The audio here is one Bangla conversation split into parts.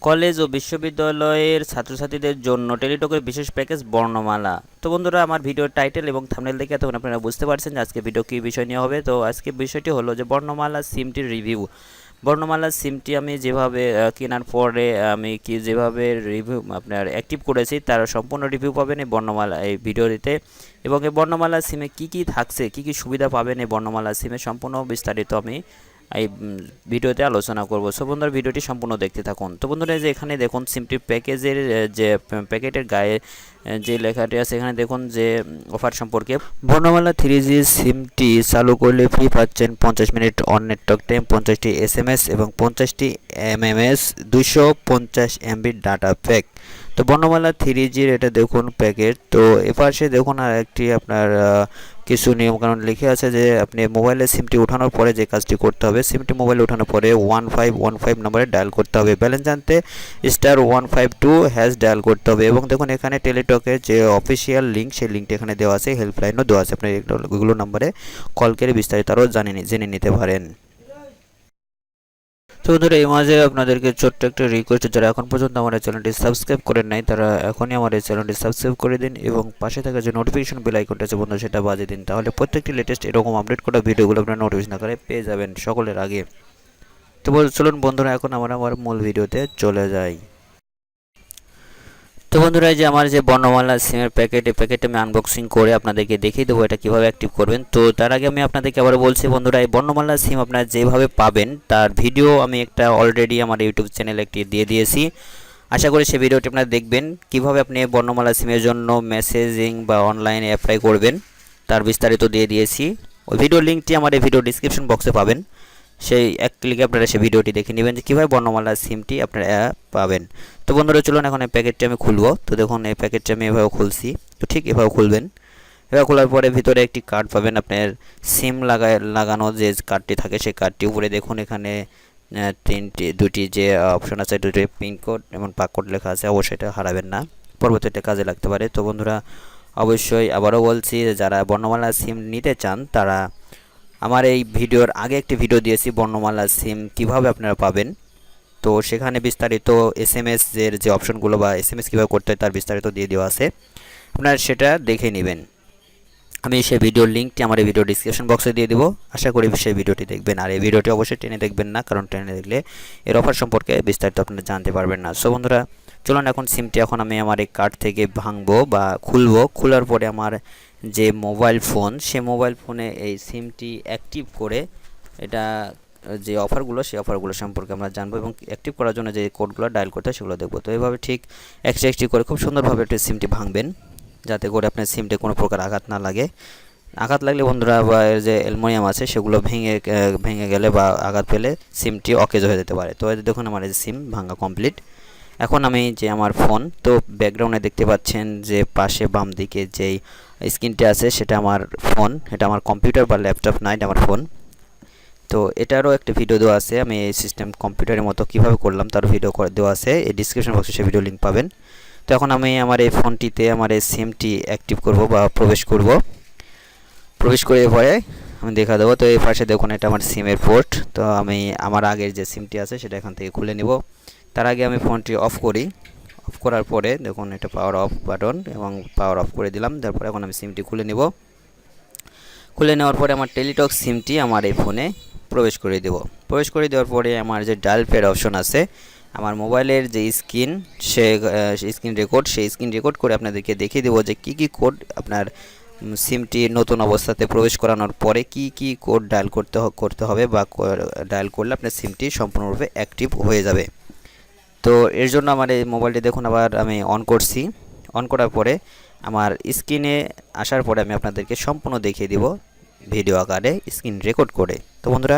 কলেজ ও বিশ্ববিদ্যালয়ের ছাত্রছাত্রীদের জন্য টেলিটকের বিশেষ প্যাকেজ বর্ণমালা। তো বন্ধুরা, আমার ভিডিওর টাইটেল এবং থাম্বনেল দেখে তখন আপনারা বুঝতে পারছেন যে আজকে ভিডিও কী বিষয় নিয়ে হবে। তো আজকে বিষয়টি হলো যে বর্ণমালা সিমটির রিভিউ। বর্ণমালা সিমটি আমি যেভাবে কেনার পরে আমি যেভাবে রিভিউ আপনার অ্যাক্টিভ করেছি তার সম্পূর্ণ রিভিউ পাবেন এই বর্ণমালা এই ভিডিওতে। এবং এই বর্ণমালা সিমে কী কী থাকছে, কী কী সুবিধা পাবেন এই বর্ণমালা সিমে সম্পূর্ণ বিস্তারিত আমি এই ভিডিওতে আলোচনা করব। সো বন্ধুরা, ভিডিওটি সম্পূর্ণ দেখতে থাকুন। তো বন্ধুরা, যে এখানে দেখুন সিমটি প্যাকেজের যে প্যাকেটের গায়ে যে লেখাটি আছে এখানে দেখুন যে অফার সম্পর্কে। বর্ণমালা 3G সিমটি চালু করলে ফ্রি পাচ্ছেন 50 মিনিট অন নেটওয়ার্ক টাইম, 50টি SMS এবং 50টি MMS, 250 MB ডাটা প্যাক। তো বর্ণমালা 3Gর এটা দেখুন প্যাকেট। তো এপাশে দেখুন আর একটি আপনার কিছু নিয়মকানুন লিখে আছে যে আপনি মোবাইলে সিমটি ওঠানোর পরে যে কাজটি করতে হবে, সিমটি মোবাইলে ওঠানোর পরে 1515 নম্বরে ডায়াল করতে হবে। ব্যালেন্স জানতে *152# ডায়াল করতে হবে। এবং দেখুন এখানে টেলিটকের যে অফিসিয়াল লিঙ্ক, সেই লিঙ্কটি এখানে দেওয়া আছে, হেল্পলাইনও দেওয়া আছে, আপনি এগুলো নম্বরে কল করে বিস্তারিত আরও জেনে নিতে পারেন। তো বন্ধুরা, এই মাঝে আপনাদেরকে ছোট্ট একটা রিকোয়েস্ট, যারা এখন পর্যন্ত আমার এই চ্যানেলটি সাবস্ক্রাইব করেন নাই তারা এখনই আমার এই চ্যানেলটি সাবস্ক্রাইব করে দিন এবং পাশে থাকা যে নোটিফিকেশন বেল আইকনটা আছে বন্ধু সেটা বাজিয়ে দিন, তাহলে প্রত্যেকটি লেটেস্ট এরকম আপডেট করা ভিডিওগুলো আপনারা নোটিফিকেশন আকারে পেয়ে যাবেন সকলের আগে। তো চলুন বন্ধুরা, এখন আমরা আমার মূল ভিডিওতে চলে যাই। তো বন্ধুরা, এই যে আমার যে বর্ণমালা সিমের প্যাকেট আমি আনবক্সিং করে আপনাদেরকে দেখিয়ে দেবো এটা কীভাবে অ্যাক্টিভ করবেন। তো তার আগে আমি আপনাদেরকে আবার বলছি বন্ধুরা, এই বর্ণমালা সিম আপনারা যেভাবে পাবেন তার ভিডিও আমি একটা অলরেডি আমার ইউটিউব চ্যানেলে একটি দিয়ে দিয়েছি। আশা করি সেই ভিডিওটি আপনারা দেখবেন, কিভাবে আপনি বর্ণমালা সিমের জন্য মেসেজিং বা অনলাইনে অ্যাপ্লাই করবেন তার বিস্তারিত দিয়ে দিয়েছি। ওই ভিডিও লিঙ্কটি আমার এই ভিডিও ডিসক্রিপশন বক্সে পাবেন। সেই এক ক্লিকে আপনারা সেই ভিডিওটি দেখে নেবেন যে কীভাবে বর্ণমালা সিমটি আপনারা পাবেন। তো বন্ধুরা, চলুন এখন এই প্যাকেটটি আমি খুলবো। তো দেখুন এই প্যাকেটটি আমি এভাবে খুলছি। তো ঠিক এভাবে খুলবেন। এভাবে খোলার পরে ভিতরে একটি কার্ড পাবেন, আপনার সিম লাগানো যে কার্ডটি থাকে সেই কার্ডটি। উপরে দেখুন এখানে দুটি যে অপশন আছে, দুটি পিনকোড এবং পাসকোড লেখা আছে, অবশ্যই এটা হারাবেন না, পরবর্তীতে কাজে লাগতে পারে। তো বন্ধুরা, অবশ্যই আবারও বলছি, যারা বর্ণমালা সিম নিতে চান তারা আমার এই ভিডিওর আগে একটি ভিডিও দিয়েছি বর্ণমালা সিম কিভাবে আপনারা পাবেন। তো সেখানে বিস্তারিত SMS এর যে অপশনগুলো বা SMS কীভাবে করতে হয় তার বিস্তারিত দিয়ে দেওয়া আছে, আপনারা সেটা দেখে নেবেন। আমি সেই ভিডিওর লিঙ্কটি আমার এই ভিডিও ডিসক্রিপশন বক্সে দিয়ে দেবো। আশা করি সেই ভিডিওটি দেখবেন। আর এই ভিডিওটি অবশ্যই টেনে দেখবেন না, কারণ টেনে দেখলে এর অফার সম্পর্কে বিস্তারিত আপনারা জানতে পারবেন না। সো বন্ধুরা, চলুন এখন সিমটি এখন আমি আমার এই কার্ড থেকে ভাঙবো বা খুলবো। খোলার পরে আমার যে মোবাইল ফোন, সে মোবাইল ফোনে এই সিমটি অ্যাক্টিভ করে এটা যে অফারগুলো সেই অফারগুলো সম্পর্কে আমরা জানবো এবং অ্যাক্টিভ করার জন্য যে কোডগুলো ডায়াল করতে হয় সেগুলো দেখবো। তো এইভাবে ঠিক একটি করে খুব সুন্দরভাবে একটি সিমটি ভাঙবেন, যাতে করে আপনার সিমটে কোনো প্রকার আঘাত না লাগে। আঘাত লাগলে বন্ধুরা বা এর যে অ্যালুমিনিয়াম আছে সেগুলো ভেঙে গেলে বা আঘাত পেলে সিমটি অকেজ হয়ে যেতে পারে। তো দেখুন আমার এই সিম ভাঙা কমপ্লিট। এখন আমি যে আমার ফোন, তো ব্যাকগ্রাউন্ডে দেখতে পাচ্ছেন যে পাশে বাম দিকে যেই স্ক্রিনটি আছে সেটা আমার ফোন, এটা আমার কম্পিউটার বা ল্যাপটপ না, এটা আমার ফোন। তো এটারও একটা ভিডিও দেওয়া আছে, আমি এই সিস্টেম কম্পিউটারের মতো কীভাবে করলাম তার ভিডিও দেওয়া আছে, এই ডিসক্রিপশন বক্সে সেই ভিডিও লিঙ্ক পাবেন। তো এখন আমি আমার এই ফোনটিতে আমার এই সিমটি অ্যাক্টিভ করব বা প্রবেশ করে পরে আমি দেখা দেবো। তো এই পাশে দেখুন এটা আমার সিমের পোর্ট। তো আমি আমার আগের যে সিমটি আছে সেটা এখান থেকে খুলে নিব। তার আগে আমি ফোনটি অফ করি। অফ করার পরে দেখুন এটা পাওয়ার অফ বাটন, এবং পাওয়ার অফ করে দিলাম। তারপরে এখন আমি সিমটি খুলে নিব। খুলে নেওয়ার পরে আমার টেলিটক সিমটি আমার এই ফোনে প্রবেশ করে দেব। প্রবেশ করে দেওয়ার পরে আমার যে ডায়াল প্যাড অপশন আছে, আমার মোবাইলের যে স্ক্রিন, স্ক্রিন রেকর্ড করে আপনাদেরকে দেখিয়ে দেবো যে কী কোড আপনার সিমটি নতুন অবস্থাতে প্রবেশ করানোর পরে কি কোড ডায়াল করতে হবে বা ডায়াল করলে আপনার সিমটি সম্পূর্ণরূপে অ্যাক্টিভ হয়ে যাবে। তো এর জন্য আমার এই মোবাইলটি দেখুন আবার আমি অন করছি। অন করার পরে আমার স্ক্রিনে আসার পরে আমি আপনাদেরকে সম্পূর্ণ দেখিয়ে দিব ভিডিও আকারে স্ক্রিন রেকর্ড করে। তো বন্ধুরা,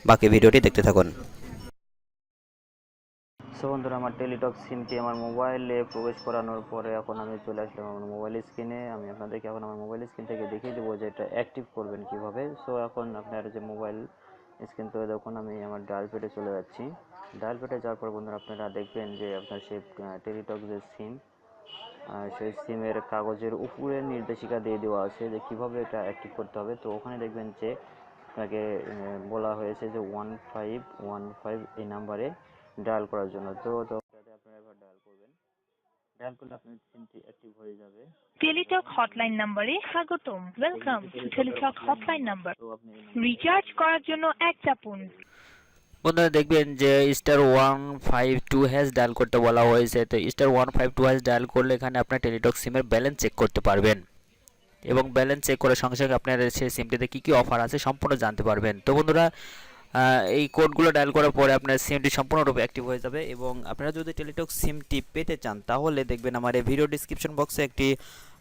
বাকি ভিডিওটি দেখতে থাকুন। সো বন্ধুরা, আমার টেলিটক সিমটি আমার মোবাইলে প্রবেশ করানোর পরে এখন আমি চলে আসলাম আমার মোবাইল স্ক্রিনে। আমি আপনাদেরকে এখন আমার মোবাইল স্ক্রিন থেকে দেখিয়ে দেবো যে এটা অ্যাক্টিভ করবেন কীভাবে। সো এখন আপনার যে মোবাইল স্ক্রিন থেকে দেখুন আমি আমার ডায়াল প্যাডে চলে যাচ্ছি। ডায়াল প্যাডে যাওয়ার পর বন্ধুরা আপনারা দেখবেন যে আপনার সেই টেলিটক যে সিম, সেই সিমের কাগজের উপরে নির্দেশিকা দিয়ে দেওয়া আছে যে কীভাবে এটা অ্যাক্টিভ করতে হবে। তো ওখানে দেখবেন যে আপনাকে বলা হয়েছে যে 1515 এই নাম্বারে ডায়াল করার জন্য। তো ডায়াল করলে আপনার সিমটি অ্যাক্টিভ হয়ে যাবে। টেলিটক হটলাইন নম্বরে স্বাগতম। Welcome to Teletalk hotline number. Recharge করার জন্য 1 চাপুন। বন্ধুরা দেখবেন যে *152# ডায়াল করতে বলা হয়েছে। তো *152# ডায়াল করলে এখানে আপনার টেলিটক সিমের ব্যালেন্স চেক করতে পারবেন এবং ব্যালেন্স চেক করার সঙ্গে সঙ্গে আপনার সেই সিমটিতে কী কী অফার আছে সম্পূর্ণ জানতে পারবেন। তো বন্ধুরা এই কোডগুলো ডায়াল করার পরে আপনার সিমটি সম্পূর্ণরূপে অ্যাক্টিভ হয়ে যাবে এবং আপনারা যদি টেলিটক সিমটি পেতে চান তাহলে দেখবেন আমার এই ভিডিও ডিসক্রিপশন বক্সে একটি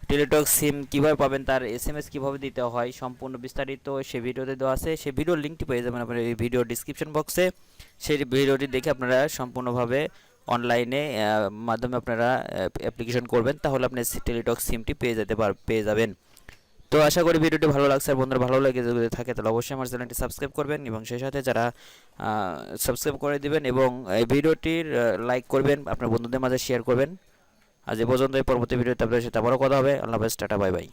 টেলিটক সিম কীভাবে পাবেন, তার SMS কীভাবে দিতে হয় সম্পূর্ণ বিস্তারিত সেই ভিডিওতে দেওয়া আছে। সেই ভিডিওর লিঙ্কটি পেয়ে যাবেন আপনার এই ভিডিও ডিসক্রিপশন বক্সে। সেই ভিডিওটি দেখে আপনারা সম্পূর্ণভাবে অনলাইনে মাধ্যমে আপনারা অ্যাপ্লিকেশন করবেন, তাহলে আপনি টেলিটক সিমটি পেয়ে যাবেন। তো আশা করি ভিডিওটি ভালো লাগছে। আর বন্ধুরা ভালো লাগে যদি থাকে তাহলে অবশ্যই আমার চ্যানেলটি সাবস্ক্রাইব করবেন এবং সেই সাথে যারা সাবস্ক্রাইব করে দিবেন এবং এই ভিডিওটির লাইক করবেন, আপনার বন্ধুদের মাঝে শেয়ার করবেন। আজ এ পর্যন্ত, পরবর্তী ভিডিওতে আপনাদের সাথে আবারও কথা হবে। আল্লাহ হাফেজ, টাটা, বাই বাই।